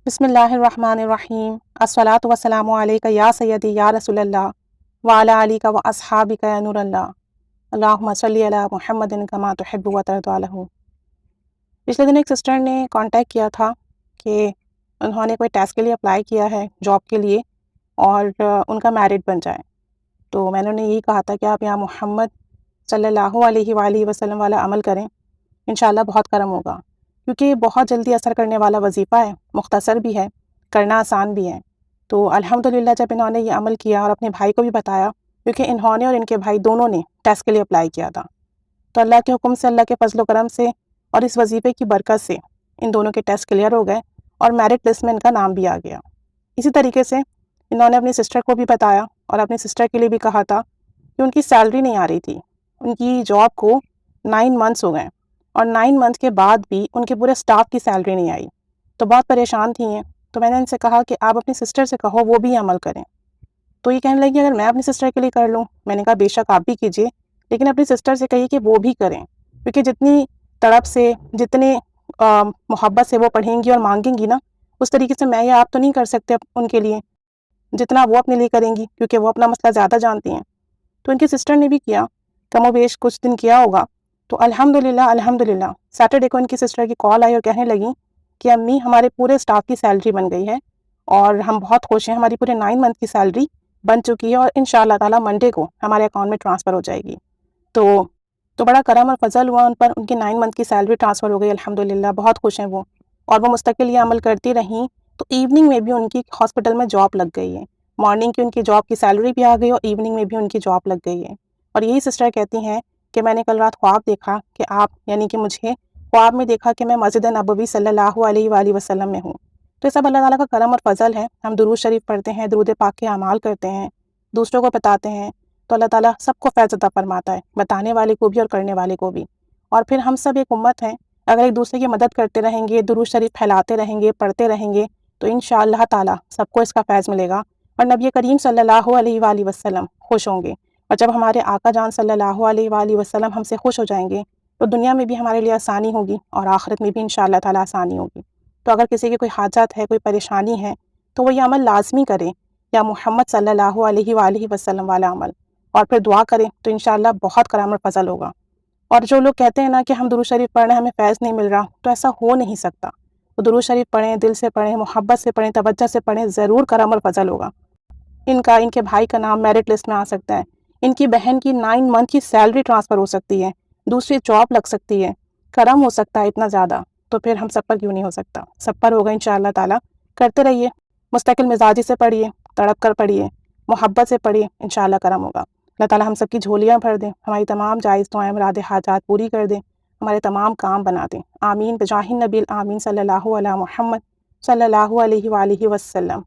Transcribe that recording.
بسم اللہ الرحمن الرحیم الصلاۃ والسلام علیک یا سیدی یا رسول اللہ وعلی علیک و اصحابک یا نور اللہ اللہم صلی علی محمد کما تحب و ترضی عنہ۔ پچھلے دن ایک سسٹر نے کانٹیکٹ کیا تھا کہ انہوں نے کوئی ٹیسٹ کے لیے اپلائی کیا ہے جاب کے لیے اور ان کا میرٹ بن جائے، تو میں نے انہیں یہی کہا تھا کہ آپ یہاں محمد صلی اللہ علیہ وآلہ وسلم والا عمل کریں، انشاءاللہ بہت کرم ہوگا، کیونکہ یہ بہت جلدی اثر کرنے والا وظیفہ ہے، مختصر بھی ہے، کرنا آسان بھی ہے۔ تو الحمدللہ جب انہوں نے یہ عمل کیا اور اپنے بھائی کو بھی بتایا، کیونکہ انہوں نے اور ان کے بھائی دونوں نے ٹیسٹ کے لیے اپلائی کیا تھا، تو اللہ کے حکم سے، اللہ کے فضل و کرم سے اور اس وظیفے کی برکت سے ان دونوں کے ٹیسٹ کلیئر ہو گئے اور میرٹ لسٹ میں ان کا نام بھی آ گیا۔ اسی طریقے سے انہوں نے اپنی سسٹر کو بھی بتایا اور اپنی سسٹر کے لیے بھی کہا تھا کہ ان کی سیلری نہیں آ رہی تھی، ان کی جاب کو 9 منتھس ہو گئے اور 9 منتھ کے بعد بھی ان کے پورے سٹاف کی سیلری نہیں آئی، تو بہت پریشان تھی ہیں۔ تو میں نے ان سے کہا کہ آپ اپنی سسٹر سے کہو وہ بھی عمل کریں، تو یہ کہنے لگی اگر میں اپنی سسٹر کے لیے کر لوں، میں نے کہا بے شک آپ بھی کیجئے، لیکن اپنی سسٹر سے کہیے کہ وہ بھی کریں، کیونکہ جتنی تڑپ سے، جتنی محبت سے وہ پڑھیں گی اور مانگیں گی نا، اس طریقے سے میں یا آپ تو نہیں کر سکتے ان کے لیے جتنا وہ اپنے لیے کریں گی، کیونکہ وہ اپنا مسئلہ زیادہ جانتی ہیں۔ تو ان کی سسٹر نے بھی کیا، کم و بیش کچھ دن کیا ہوگا، تو الحمدللہ سیٹرڈے کو ان کی سسٹر کی کال آئی اور کہنے لگی کہ امی ہمارے پورے سٹاف کی سیلری بن گئی ہے اور ہم بہت خوش ہیں، ہماری پورے 9 منتھ کی سیلری بن چکی ہے اور انشاءاللہ تعالی منڈے کو ہمارے اکاؤنٹ میں ٹرانسفر ہو جائے گی۔ تو بڑا کرم اور فضل ہوا ان پر، ان کی 9 منتھ کی سیلری ٹرانسفر ہو گئی الحمدللہ، بہت خوش ہیں وہ، اور وہ مستقل یہ عمل کرتی رہیں، تو ایوننگ میں بھی ان کی ہاسپٹل میں جاب لگ گئی ہے، مارننگ کی ان کی جاب کی سیلری بھی آ گئی اور ایوننگ میں بھی ان کی جاب لگ گئی ہے۔ اور یہی سسٹر کہتی ہیں کہ میں نے کل رات خواب دیکھا کہ آپ، یعنی کہ مجھے خواب میں دیکھا کہ میں مسجد نبوی صلی اللہ علیہ وآلہ وسلم میں ہوں۔ تو یہ سب اللہ تعالیٰ کا کرم اور فضل ہے، ہم درود شریف پڑھتے ہیں، درود پاک کے اعمال کرتے ہیں، دوسروں کو بتاتے ہیں، تو اللہ تعالیٰ سب کو فیض عطا فرماتا ہے، بتانے والے کو بھی اور کرنے والے کو بھی۔ اور پھر ہم سب ایک امت ہیں، اگر ایک دوسرے کی مدد کرتے رہیں گے، درود شریف پھیلاتے رہیں گے، پڑھتے رہیں گے، تو انشاءاللہ تعالیٰ سب کو اس کا فیض ملے گا اور نبی کریم صلی اللہ علیہ وآلہ وسلم خوش ہوں گے، اور جب ہمارے آقا جان صلی اللہ علیہ وآلہ وسلم ہم سے خوش ہو جائیں گے تو دنیا میں بھی ہمارے لیے آسانی ہوگی اور آخرت میں بھی انشاءاللہ تعالیٰ آسانی ہوگی۔ تو اگر کسی کی کوئی حاجت ہے، کوئی پریشانی ہے، تو وہ یہ عمل لازمی کریں، یا محمد صلی اللہ علیہ وآلہ وسلم والا عمل، اور پھر دعا کریں تو انشاءاللہ بہت کرم اور فضل ہوگا۔ اور جو لوگ کہتے ہیں نا کہ ہم درود شریف پڑھ رہے ہیں ہمیں فیض نہیں مل رہا، تو ایسا ہو نہیں سکتا، تو درود شریف پڑھیں، دل سے پڑھیں، محبت سے پڑھیں، توجہ سے پڑھیں، ضرور کرم اور فضل ہوگا۔ ان کے بھائی کا نام میرٹ لسٹ میں آ سکتا ہے، ان کی بہن کی 9 منتھ کی سیلری ٹرانسفر ہو سکتی ہے، دوسری جاب لگ سکتی ہے، کرم ہو سکتا ہے اتنا زیادہ، تو پھر ہم سب پر کیوں نہیں ہو سکتا؟ سب پر ہوگا انشاءاللہ تعالیٰ۔ کرتے رہیے، مستقل مزاجی سے پڑھیے، تڑپ کر پڑھیے، محبت سے پڑھیے، انشاءاللہ کرم ہوگا۔ اللہ تعالیٰ ہم سب کی جھولیاں بھر دیں، ہماری تمام جائز دعائیں، مراد حاجات پوری کر دیں، ہمارے تمام کام بنا دیں، آمین بجاہ النبی الآمین صلی اللہ علیہ محمد صلی اللہ علیہ وآلہ وسلم۔